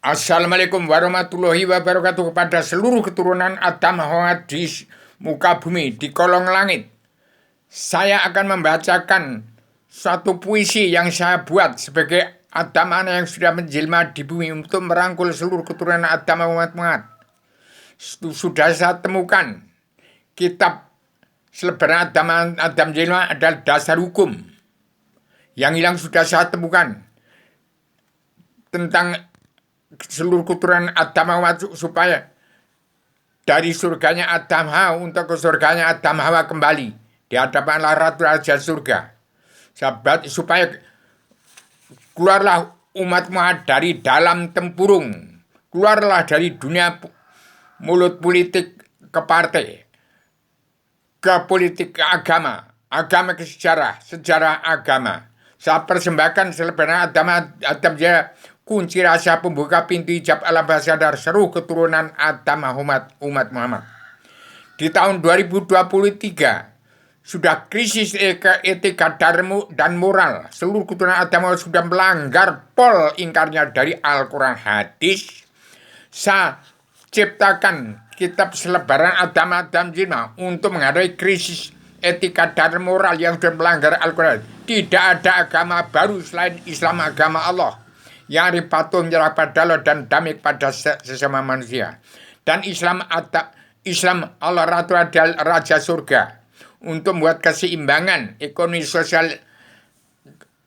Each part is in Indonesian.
Assalamualaikum warahmatullahi wabarakatuh kepada seluruh keturunan Adam Muhammad di muka bumi, di kolong langit. Saya akan membacakan suatu puisi yang saya buat sebagai Adam anak yang sudah menjelma di bumi untuk merangkul seluruh keturunan Adam Muhammad. Sudah saya temukan kitab selebaran Adam jelma adalah dasar hukum. Yang hilang sudah saya temukan tentang seluruh keturunan Adam Hawa supaya dari surganya Adam Hawa untuk ke surganya Adam Hawa kembali di hadapan Ratu Raja surga. Sahabat, supaya keluarlah umat Muhammad dari dalam tempurung, keluarlah dari dunia mulut politik ke partai, ke politik ke agama, agama ke sejarah, sejarah agama. Saya persembahkan selebaran Adam Jaya, kunci rahasia pembuka pintu hijab alam bawah sadar seluruh keturunan Adam umat Muhammad. Di tahun 2023 sudah krisis etika dan moral. Seluruh keturunan Adam sudah melanggar pol ingkarnya dari Al-Quran hadis. Saya ciptakan kitab selebaran Adam Jina untuk menghadapi krisis etika dan moral yang sudah melanggar Al-Quran. Tidak ada agama baru selain Islam, agama Allah yang patuh menyerah pada Allah dan damai pada sesama manusia. Dan Islam Allah Ratu Raja Surga untuk membuat keseimbangan ekonomi sosial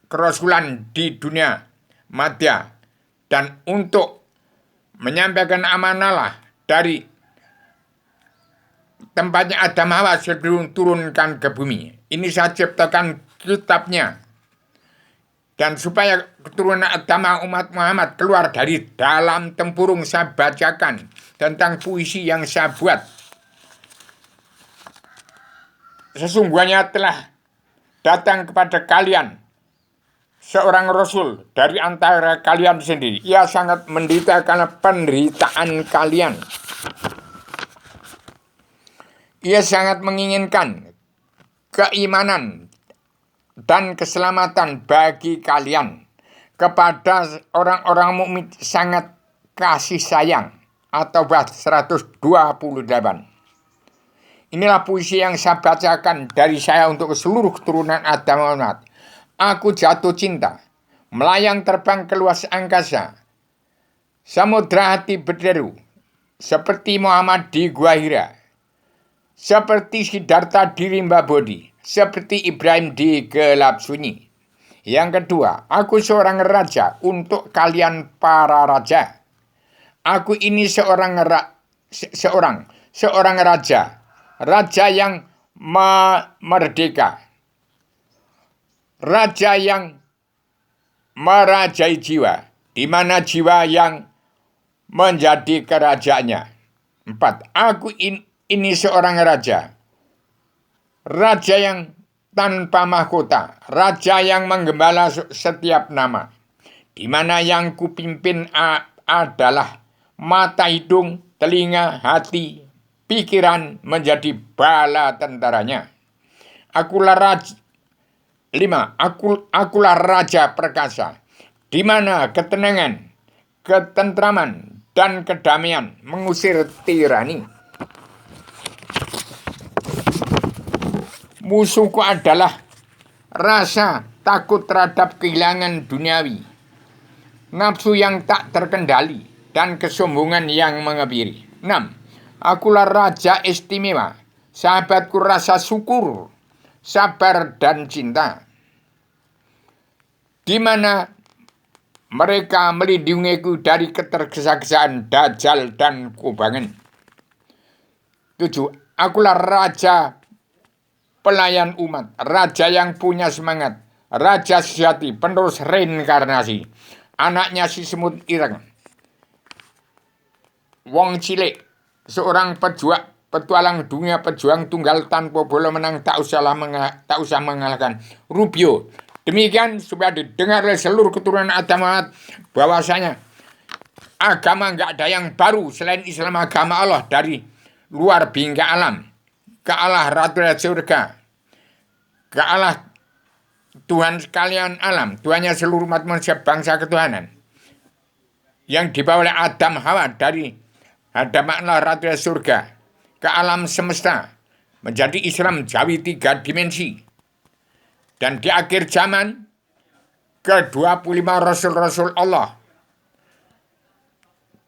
kerasulan di dunia madya dan untuk menyampaikan amanah dari tempatnya Adam Hawa sebelum turunkan ke bumi. Ini saya ciptakan kitabnya. Dan supaya keturunan Adam umat Muhammad keluar dari dalam tempurung, saya bacakan tentang puisi yang saya buat. Sesungguhnya telah datang kepada kalian seorang Rasul dari antara kalian sendiri. Ia sangat menderita karena penderitaan kalian. Ia sangat menginginkan keimanan dan keselamatan bagi kalian. Kepada orang-orang mukmin sangat kasih sayang. Atau At-Tawbah 128. Inilah puisi yang saya bacakan dari saya untuk seluruh keturunan Adam Muhammad. Aku jatuh cinta, melayang terbang ke luas angkasa. Samudra hati berderu, seperti Muhammad di Gua Hira. Seperti Siddhartha di rimba Bodhi, seperti Ibrahim di gelap sunyi. Yang kedua, aku seorang raja untuk kalian para raja. Aku ini seorang raja, raja yang merdeka, raja yang merajai jiwa, di mana jiwa yang menjadi kerajaannya. 4. Aku ini seorang raja, raja yang tanpa mahkota, raja yang menggembala setiap nama, di mana yang kupimpin adalah mata, hidung, telinga, hati, pikiran menjadi bala tentaranya. Akulah raja. 5. Akulah raja perkasa, di mana ketenangan, ketentraman, dan kedamaian mengusir tirani. Musuhku adalah rasa takut terhadap kehilangan duniawi, nafsu yang tak terkendali, dan kesombongan yang mengebiri. 6. Akulah raja istimewa, sahabatku rasa syukur, sabar, dan cinta, di mana mereka melindungiku dari ketergesa-gesaan dajjal dan kubangan. 7. Akulah raja pelayan umat, raja yang punya semangat, raja sejati, penerus reinkarnasi, anaknya si semut ireng, wong cilik, seorang petualang dunia, pejuang tunggal tanpa bola menang, tak usah mengalahkan Rubio. Demikian supaya didengar oleh seluruh keturunan Adam bahwasanya agama nggak ada yang baru selain Islam, agama Allah dari luar bingkai alam ke Allah Ratu Surga, ke Allah Tuhan sekalian alam, Tuhannya seluruh umat manusia bangsa ketuhanan. yang dibawa oleh Adam Hawa dari ada makna ratu surga ke alam semesta menjadi Islam jawi 3 dimensi. Dan di akhir zaman ke-25 Rasul-Rasul Allah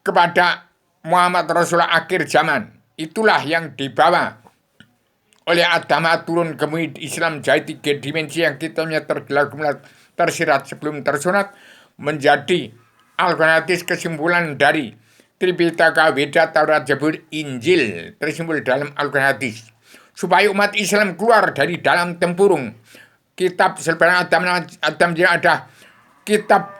kepada Muhammad Rasulullah akhir zaman. Itulah yang dibawa oleh Adama turun ke bumi Islam jadi 3 dimensi yang kitabnya tergelar-gelar tersirat sebelum tersunat menjadi Al-Quran hadis kesimpulan dari Tripitaka, Weda, Taurat, Zabur, Injil tersimpul dalam Al-Quran hadis supaya umat Islam keluar dari dalam tempurung kitab selebaran Adam yang ada kitab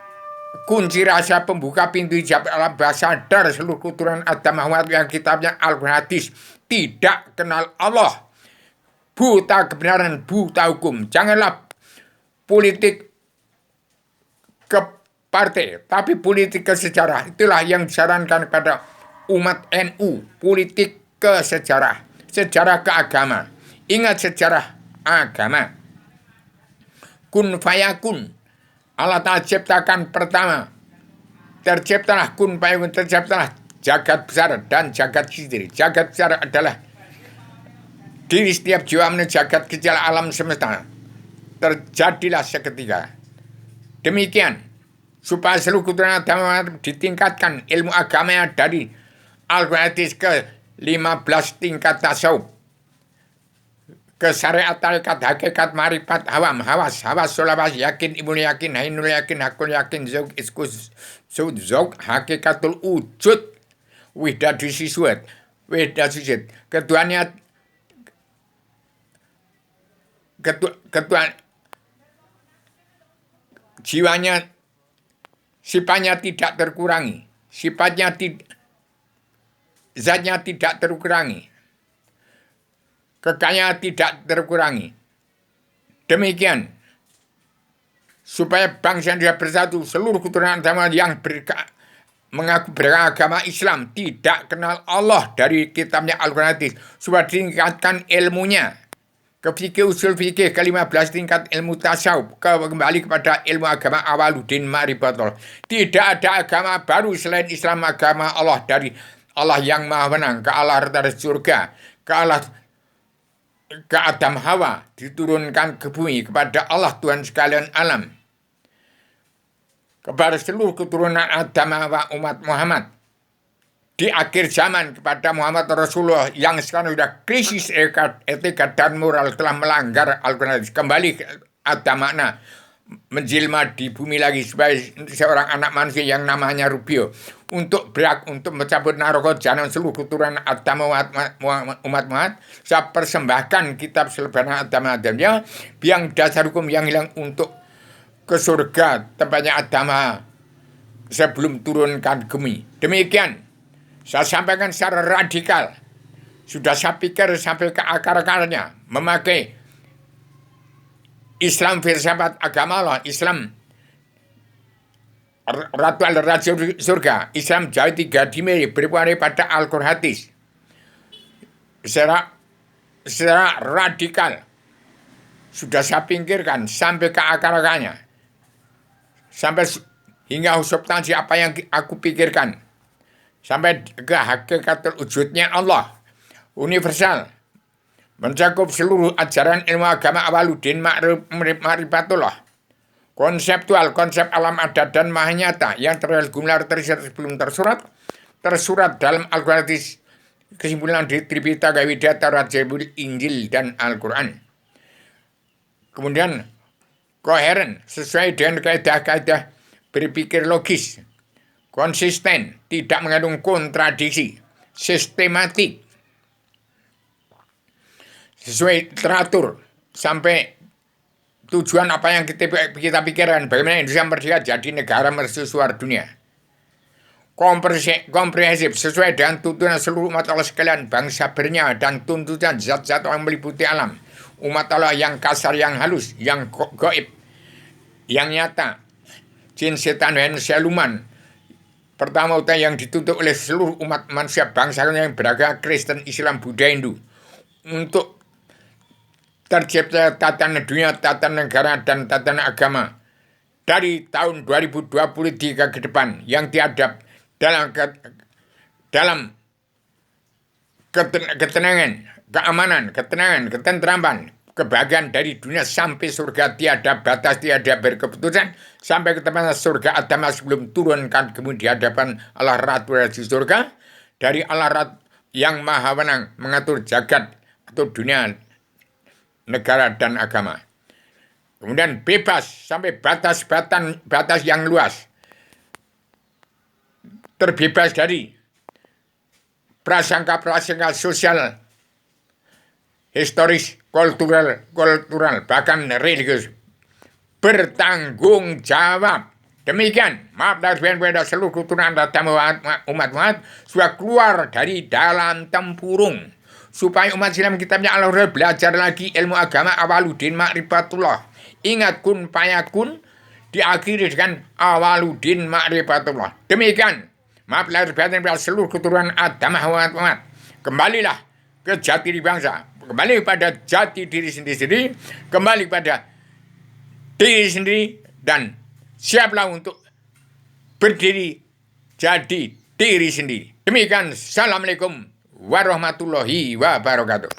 kunci rahasia pembuka pintu hijab alam bahasa dar seluruh keturunan Adam Muhammad yang kitabnya Al-Quran hadis tidak kenal Allah, buta kebenaran, buta hukum. Janganlah politik ke partai, tapi politik ke sejarah. Itulah yang disarankan kepada umat NU, politik ke sejarah, sejarah ke agama. Ingat sejarah agama. Kun fayakun. Allah Ta'ala ciptakan pertama. Terciptalah kun fayakun, terciptalah jagat besar dan jagat kecil. Jagat besar adalah diri setiap jiwa menuju jagat kecil alam semesta. Terjadilah seketika. Demikian, supaya seluruh keturunan agama ditingkatkan ilmu agamanya dari Al-Quran ke 15 tingkat tasawuf. Ke syariat, tarekat, hakikat, marifat, hawas, sholabas, yakin, ibnu yakin, hainul yakin, hakul yakin, zauk, iskus, zauk, hakikatul wujud, wihdatu siswat, ketuanya, jiwanya, sifatnya tidak terkurangi, zatnya tidak terkurangi, kekayaan tidak terkurangi. Demikian supaya bangsa Indonesia bersatu, seluruh keturunan agama yang mengaku beragama Islam tidak kenal Allah dari kitabnya Al-Quran hadis, supaya ditingkatkan ilmunya ke fikih, usul fikih, ke-15 tingkat ilmu tasawuf, kembali kepada ilmu agama awaluddin ma'rifatullah. Tidak ada agama baru selain Islam, agama Allah dari Allah yang maha menang, ke Allah dari surga, ke Adam Hawa diturunkan ke bumi kepada Allah Tuhan sekalian alam, kepada seluruh keturunan Adam Hawa umat Muhammad di akhir zaman kepada Muhammad Rasulullah yang sekarang sudah krisis etika dan moral, telah melanggar Al-Quran. Kembali ada makna menjelma di bumi lagi sebagai seorang anak manusia yang namanya Rubio untuk berhak untuk mencabut naroko jalan seluruh keturunan Adam umat Muhammad. Saya persembahkan kitab selebaran Adam yang dasar hukum yang hilang untuk ke surga tempatnya Adam sebelum turunkan bumi. Demikian saya sampaikan secara radikal. Sudah saya pikir sampai ke akar-akarnya, memakai Islam filsafat agama Allah, Islam Ratu al-Raja surga, Islam jauh 3 dimensi berpengaruh pada Al-Quran hadis secara radikal. Sudah saya pikirkan sampai ke akar-akarnya, sampai hingga substansi apa yang aku pikirkan, sampai ke hakikat wujudnya Allah universal, mencakup seluruh ajaran ilmu agama awaluddin ma'rifatullah, konseptual, konsep alam adat dan maha nyata yang tergelar tersirat sebelum tersurat dalam Al-Quran hadis, kesimpulan di Tripitaka, Weda, Taurat, Zabur, Injil, dan Al-Quran. Kemudian koheren sesuai dengan kaidah-kaidah berpikir logis, konsisten, tidak mengandung kontradiksi, sistematik, sesuai teratur sampai tujuan apa yang kita pikirkan, bagaimana Indonesia merdeka jadi negara mercusuar dunia. Komprehensif sesuai dengan tuntunan seluruh umat Allah sekalian, bangsa bernyawa dan tuntutan zat-zat yang meliputi alam, umat Allah yang kasar, yang halus, yang gaib, yang nyata, jin, setan, dan siluman. Pertama yang dituntut oleh seluruh umat manusia bangsa yang beragama Kristen, Islam, Buddha, Hindu untuk tercipta tatanan dunia, tatanan negara, dan tatanan agama dari tahun 2023 ke depan yang dalam ketenangan, keamanan, ketentraman, kebahagiaan dari dunia sampai surga tiada batas, tiada berkeputusan, sampai ke tempat surga Adam sebelum turunkan kemudian di hadapan Allah Ratu di surga, dari Allah Ratu yang maha wenang mengatur jagat atau dunia, negara dan agama. Kemudian bebas sampai batas yang luas, terbebas dari prasangka sosial, historis, kultural, bahkan religius. Bertanggung jawab. Demikian, maaf lahir batin seluruh keturunan umat sudah keluar dari dalam tempurung. Supaya umat Islam kitabnya Allah belajar lagi ilmu agama awaludin ma'rifatullah. Ingat kun payakun diakhiri dengan awaludin ma'rifatullah. Demikian, maaf lahir batin seluruh keturunan Adam umat. Kembalilah ke jati diri bangsa. Kembali pada jati diri sendiri, kembali pada diri sendiri, dan siaplah untuk berdiri jadi diri sendiri. Demikian, Assalamualaikum warahmatullahi wabarakatuh.